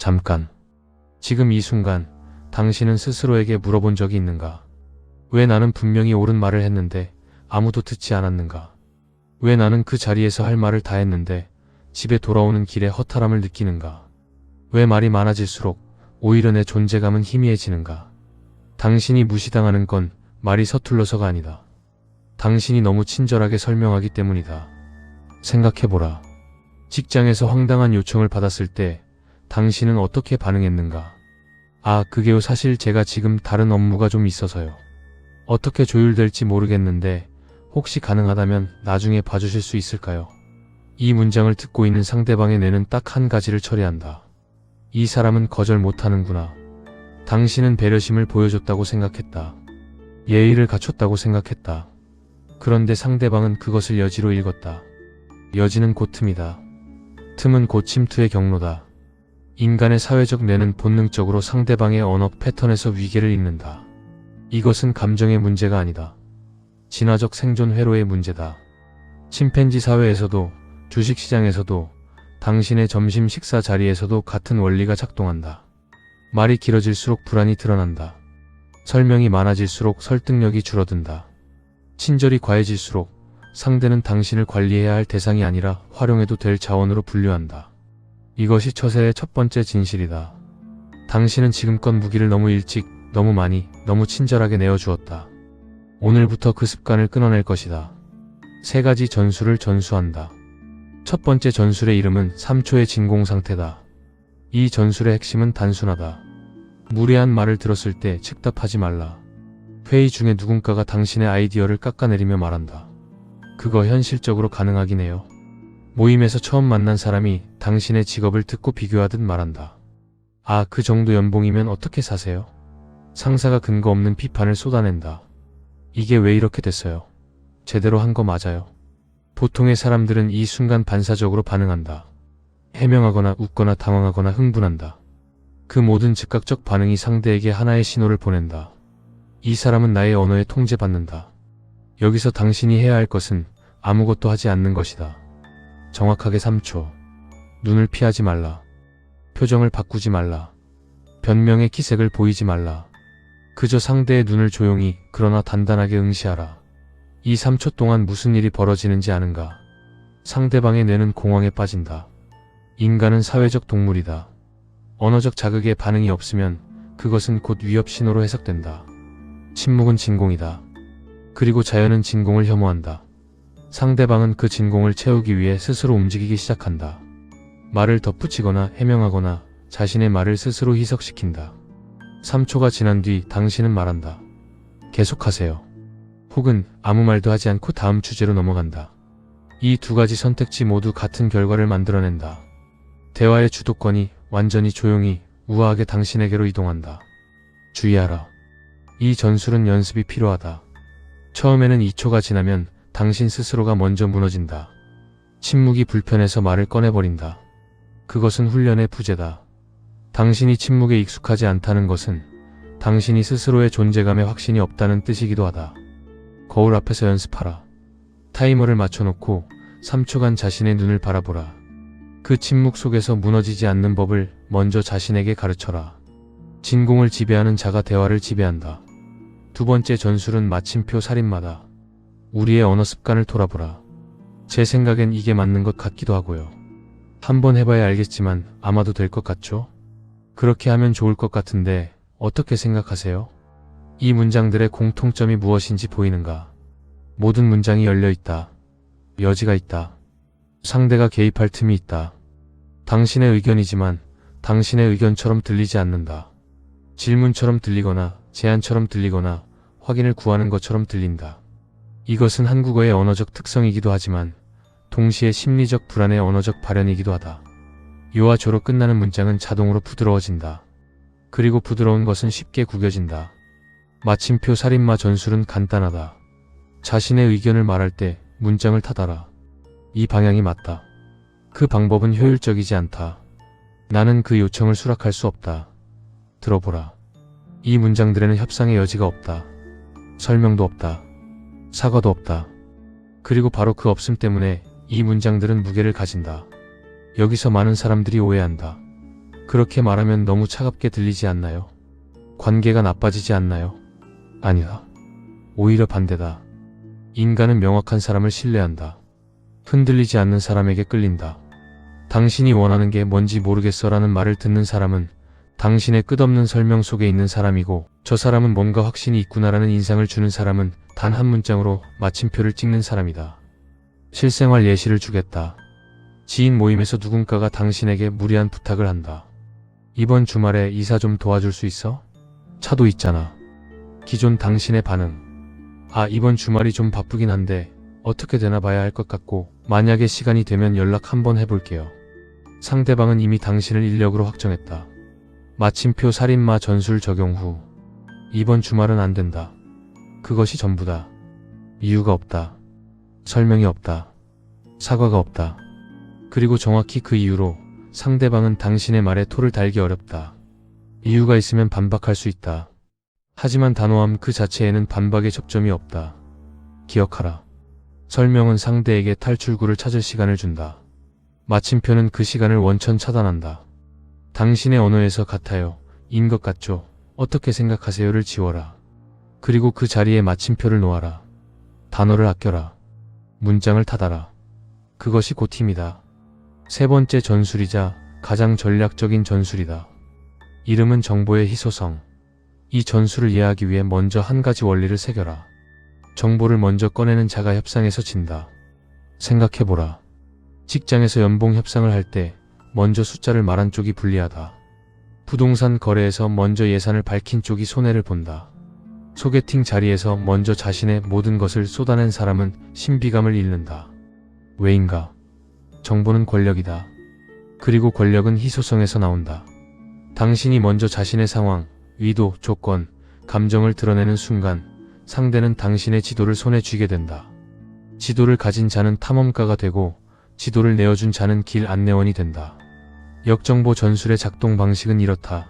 잠깐. 지금 이 순간 당신은 스스로에게 물어본 적이 있는가? 왜 나는 분명히 옳은 말을 했는데 아무도 듣지 않았는가? 왜 나는 그 자리에서 할 말을 다 했는데 집에 돌아오는 길에 허탈함을 느끼는가? 왜 말이 많아질수록 오히려 내 존재감은 희미해지는가? 당신이 무시당하는 건 말이 서툴러서가 아니다. 당신이 너무 친절하게 설명하기 때문이다. 생각해보라. 직장에서 황당한 요청을 받았을 때 당신은 어떻게 반응했는가? 아, 그게요. 사실 제가 지금 다른 업무가 좀 있어서요. 어떻게 조율될지 모르겠는데 혹시 가능하다면 나중에 봐주실 수 있을까요? 이 문장을 듣고 있는 상대방의 뇌는 딱 한 가지를 처리한다. 이 사람은 거절 못하는구나. 당신은 배려심을 보여줬다고 생각했다. 예의를 갖췄다고 생각했다. 그런데 상대방은 그것을 여지로 읽었다. 여지는 곧 틈이다. 틈은 곧 침투의 경로다. 인간의 사회적 뇌는 본능적으로 상대방의 언어 패턴에서 위계를 읽는다. 이것은 감정의 문제가 아니다. 진화적 생존 회로의 문제다. 침팬지 사회에서도 주식시장에서도 당신의 점심 식사 자리에서도 같은 원리가 작동한다. 말이 길어질수록 불안이 드러난다. 설명이 많아질수록 설득력이 줄어든다. 친절이 과해질수록 상대는 당신을 관리해야 할 대상이 아니라 활용해도 될 자원으로 분류한다. 이것이 처세의 첫 번째 진실이다. 당신은 지금껏 무기를 너무 일찍, 너무 많이, 너무 친절하게 내어주었다. 오늘부터 그 습관을 끊어낼 것이다. 3가지 전술을 전수한다. 첫 번째 전술의 이름은 3초의 진공 상태다. 이 전술의 핵심은 단순하다. 무례한 말을 들었을 때 즉답하지 말라. 회의 중에 누군가가 당신의 아이디어를 깎아내리며 말한다. 그거 현실적으로 가능하긴 해요. 모임에서 처음 만난 사람이 당신의 직업을 듣고 비교하듯 말한다. 아, 그 정도 연봉이면 어떻게 사세요? 상사가 근거 없는 비판을 쏟아낸다. 이게 왜 이렇게 됐어요? 제대로 한 거 맞아요? 보통의 사람들은 이 순간 반사적으로 반응한다. 해명하거나 웃거나 당황하거나 흥분한다. 그 모든 즉각적 반응이 상대에게 하나의 신호를 보낸다. 이 사람은 나의 언어에 통제받는다. 여기서 당신이 해야 할 것은 아무것도 하지 않는 것이다. 정확하게 3초. 눈을 피하지 말라. 표정을 바꾸지 말라. 변명의 기색을 보이지 말라. 그저 상대의 눈을 조용히 그러나 단단하게 응시하라. 이 3초 동안 무슨 일이 벌어지는지 아는가? 상대방의 뇌는 공황에 빠진다. 인간은 사회적 동물이다. 언어적 자극에 반응이 없으면 그것은 곧 위협 신호로 해석된다. 침묵은 진공이다. 그리고 자연은 진공을 혐오한다. 상대방은 그 진공을 채우기 위해 스스로 움직이기 시작한다. 말을 덧붙이거나 해명하거나 자신의 말을 스스로 희석시킨다. 3초가 지난 뒤 당신은 말한다. 계속하세요. 혹은 아무 말도 하지 않고 다음 주제로 넘어간다. 이 2가지 선택지 모두 같은 결과를 만들어낸다. 대화의 주도권이 완전히 조용히 우아하게 당신에게로 이동한다. 주의하라. 이 전술은 연습이 필요하다. 처음에는 2초가 지나면 당신 스스로가 먼저 무너진다. 침묵이 불편해서 말을 꺼내버린다. 그것은 훈련의 부재다. 당신이 침묵에 익숙하지 않다는 것은 당신이 스스로의 존재감에 확신이 없다는 뜻이기도 하다. 거울 앞에서 연습하라. 타이머를 맞춰놓고 3초간 자신의 눈을 바라보라. 그 침묵 속에서 무너지지 않는 법을 먼저 자신에게 가르쳐라. 진공을 지배하는 자가 대화를 지배한다. 2번째 전술은 마침표 살인마다. 우리의 언어 습관을 돌아보라. 제 생각엔 이게 맞는 것 같기도 하고요. 한번 해봐야 알겠지만 아마도 될 것 같죠? 그렇게 하면 좋을 것 같은데 어떻게 생각하세요? 이 문장들의 공통점이 무엇인지 보이는가? 모든 문장이 열려있다. 여지가 있다. 상대가 개입할 틈이 있다. 당신의 의견이지만 당신의 의견처럼 들리지 않는다. 질문처럼 들리거나 제안처럼 들리거나 확인을 구하는 것처럼 들린다. 이것은 한국어의 언어적 특성이기도 하지만 동시에 심리적 불안의 언어적 발현이기도 하다. 요와 조로 끝나는 문장은 자동으로 부드러워진다. 그리고 부드러운 것은 쉽게 구겨진다. 마침표 살인마 전술은 간단하다. 자신의 의견을 말할 때 문장을 타다라. 이 방향이 맞다. 그 방법은 효율적이지 않다. 나는 그 요청을 수락할 수 없다. 들어보라. 이 문장들에는 협상의 여지가 없다. 설명도 없다. 사과도 없다. 그리고 바로 그 없음 때문에 이 문장들은 무게를 가진다. 여기서 많은 사람들이 오해한다. 그렇게 말하면 너무 차갑게 들리지 않나요? 관계가 나빠지지 않나요? 아니다. 오히려 반대다. 인간은 명확한 사람을 신뢰한다. 흔들리지 않는 사람에게 끌린다. 당신이 원하는 게 뭔지 모르겠어라는 말을 듣는 사람은 당신의 끝없는 설명 속에 있는 사람이고, 저 사람은 뭔가 확신이 있구나라는 인상을 주는 사람은 단 한 문장으로 마침표를 찍는 사람이다. 실생활 예시를 주겠다. 지인 모임에서 누군가가 당신에게 무리한 부탁을 한다. 이번 주말에 이사 좀 도와줄 수 있어? 차도 있잖아. 기존 당신의 반응. 아, 이번 주말이 좀 바쁘긴 한데 어떻게 되나 봐야 할 것 같고, 만약에 시간이 되면 연락 한번 해볼게요. 상대방은 이미 당신을 인력으로 확정했다. 마침표 살인마 전술 적용 후. 이번 주말은 안 된다. 그것이 전부다. 이유가 없다. 설명이 없다. 사과가 없다. 그리고 정확히 그 이유로 상대방은 당신의 말에 토를 달기 어렵다. 이유가 있으면 반박할 수 있다. 하지만 단호함 그 자체에는 반박의 접점이 없다. 기억하라. 설명은 상대에게 탈출구를 찾을 시간을 준다. 마침표는 그 시간을 원천 차단한다. 당신의 언어에서 같아요. 인 것 같죠? 어떻게 생각하세요를 지워라. 그리고 그 자리에 마침표를 놓아라. 단어를 아껴라. 문장을 닫아라. 그것이 곧 힘이다. 세 번째 전술이자 가장 전략적인 전술이다. 이름은 정보의 희소성. 이 전술을 이해하기 위해 먼저 한 가지 원리를 새겨라. 정보를 먼저 꺼내는 자가 협상에서 진다. 생각해보라. 직장에서 연봉 협상을 할 때 먼저 숫자를 말한 쪽이 불리하다. 부동산 거래에서 먼저 예산을 밝힌 쪽이 손해를 본다. 소개팅 자리에서 먼저 자신의 모든 것을 쏟아낸 사람은 신비감을 잃는다. 왜인가? 정보는 권력이다. 그리고 권력은 희소성에서 나온다. 당신이 먼저 자신의 상황, 의도, 조건, 감정을 드러내는 순간 상대는 당신의 지도를 손에 쥐게 된다. 지도를 가진 자는 탐험가가 되고, 지도를 내어준 자는 길 안내원이 된다. 역정보 전술의 작동 방식은 이렇다.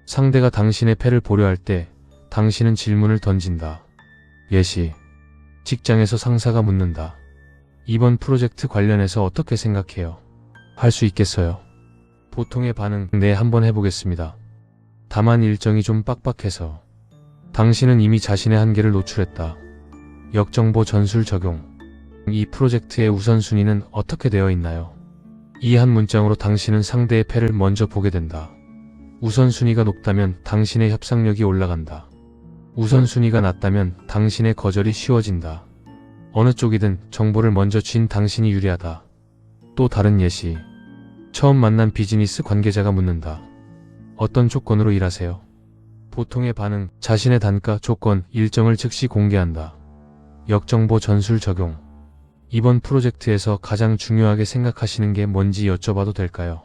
상대가 당신의 패를 보려 할 때 당신은 질문을 던진다. 예시. 직장에서 상사가 묻는다. 이번 프로젝트 관련해서 어떻게 생각해요? 할 수 있겠어요? 보통의 반응, 네, 한번 해보겠습니다. 다만 일정이 좀 빡빡해서. 당신은 이미 자신의 한계를 노출했다. 역정보 전술 적용. 이 프로젝트의 우선순위는 어떻게 되어 있나요? 이 한 문장으로 당신은 상대의 패를 먼저 보게 된다. 우선순위가 높다면 당신의 협상력이 올라간다. 우선순위가 낮다면 당신의 거절이 쉬워진다. 어느 쪽이든 정보를 먼저 쥔 당신이 유리하다. 또 다른 예시. 처음 만난 비즈니스 관계자가 묻는다. 어떤 조건으로 일하세요? 보통의 반응, 자신의 단가, 조건, 일정을 즉시 공개한다. 역정보 전술 적용. 이번 프로젝트에서 가장 중요하게 생각하시는 게 뭔지 여쭤봐도 될까요?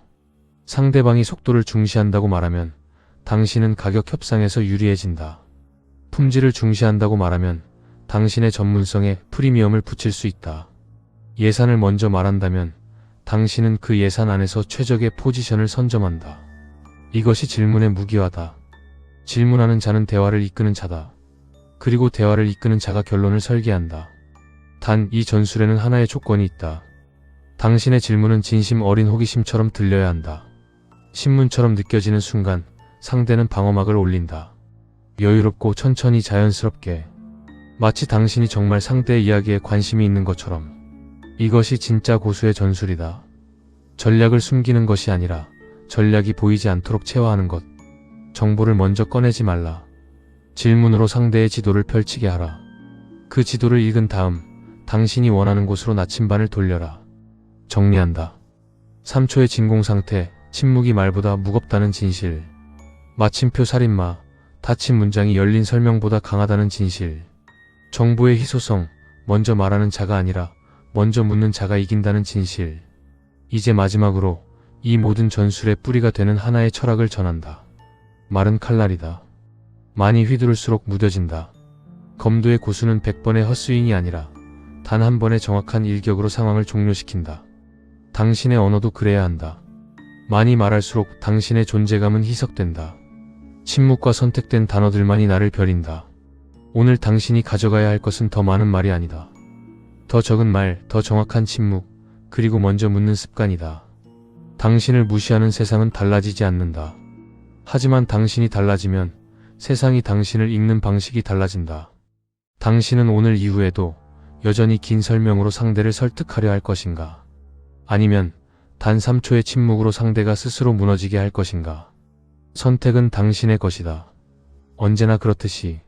상대방이 속도를 중시한다고 말하면 당신은 가격 협상에서 유리해진다. 품질을 중시한다고 말하면 당신의 전문성에 프리미엄을 붙일 수 있다. 예산을 먼저 말한다면 당신은 그 예산 안에서 최적의 포지션을 선점한다. 이것이 질문의 무기화다. 질문하는 자는 대화를 이끄는 자다. 그리고 대화를 이끄는 자가 결론을 설계한다. 단 이 전술에는 하나의 조건이 있다. 당신의 질문은 진심 어린 호기심처럼 들려야 한다. 신문처럼 느껴지는 순간 상대는 방어막을 올린다. 여유롭고 천천히 자연스럽게. 마치 당신이 정말 상대의 이야기에 관심이 있는 것처럼. 이것이 진짜 고수의 전술이다. 전략을 숨기는 것이 아니라 전략이 보이지 않도록 체화하는 것. 정보를 먼저 꺼내지 말라. 질문으로 상대의 지도를 펼치게 하라. 그 지도를 읽은 다음 당신이 원하는 곳으로 나침반을 돌려라. 정리한다. 3초의 진공 상태, 침묵이 말보다 무겁다는 진실. 마침표 살인마, 닫힌 문장이 열린 설명보다 강하다는 진실. 정보의 희소성, 먼저 말하는 자가 아니라 먼저 묻는 자가 이긴다는 진실. 이제 마지막으로 이 모든 전술의 뿌리가 되는 하나의 철학을 전한다. 말은 칼날이다. 많이 휘두를수록 무뎌진다. 검도의 고수는 100번의 헛스윙이 아니라 단 한 번의 정확한 일격으로 상황을 종료시킨다. 당신의 언어도 그래야 한다. 많이 말할수록 당신의 존재감은 희석된다. 침묵과 선택된 단어들만이 나를 벼린다. 오늘 당신이 가져가야 할 것은 더 많은 말이 아니다. 더 적은 말, 더 정확한 침묵, 그리고 먼저 묻는 습관이다. 당신을 무시하는 세상은 달라지지 않는다. 하지만 당신이 달라지면 세상이 당신을 읽는 방식이 달라진다. 당신은 오늘 이후에도 여전히 긴 설명으로 상대를 설득하려 할 것인가? 아니면 단 3초의 침묵으로 상대가 스스로 무너지게 할 것인가? 선택은 당신의 것이다. 언제나 그렇듯이